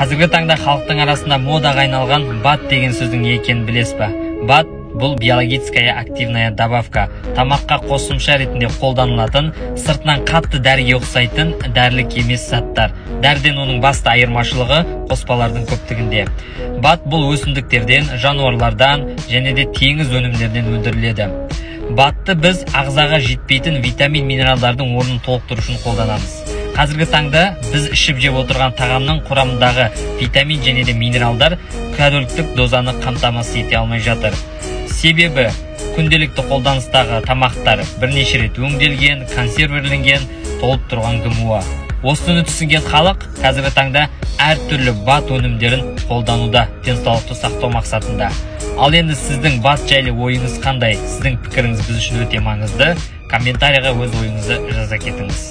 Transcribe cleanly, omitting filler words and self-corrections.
Қазіргі таңда халықтың арасында модаға айналған бат деген сөздің не екенін білесіз ба? Бат бұл биологическая активная добавка, тамаққа қосымша ретінде қолданылатын, сыртынан қатты дәріге ұқсайтын дәрілік емес заттар. Дәріден оның басты айырмашылығы қоспалардың көптігінде. Бат бұл өсімдіктерден, жануарлардан және де теңіз өнімдерінен өндіріледі. Батты біз ағзаға жетпейтін витамин минералдардың орнын толықтыру үшін қолданамыз. Қазіргі таңда біз ішіп жеп отырған тағамның құрамындағы витамин және де минералдар күнделікті дозаны қамтамасыз ете алмай жатыр. Себебі күнделікті қолданыстағы тамақтар бірнеше рет өңделген, консервірленген, толып тұрған ГМО. Осыны түсінген халық қазіргі таңда әртүрлі бат өнімдерін қолдануда денсаулықты сақтау мақсатында. Ал енді сіздің бат жайлы ойыңыз қандай? Сіздің пікіріңіз біз үшін өте маңызды. Комментарийға өз ойыңызды жаза кетіңіз.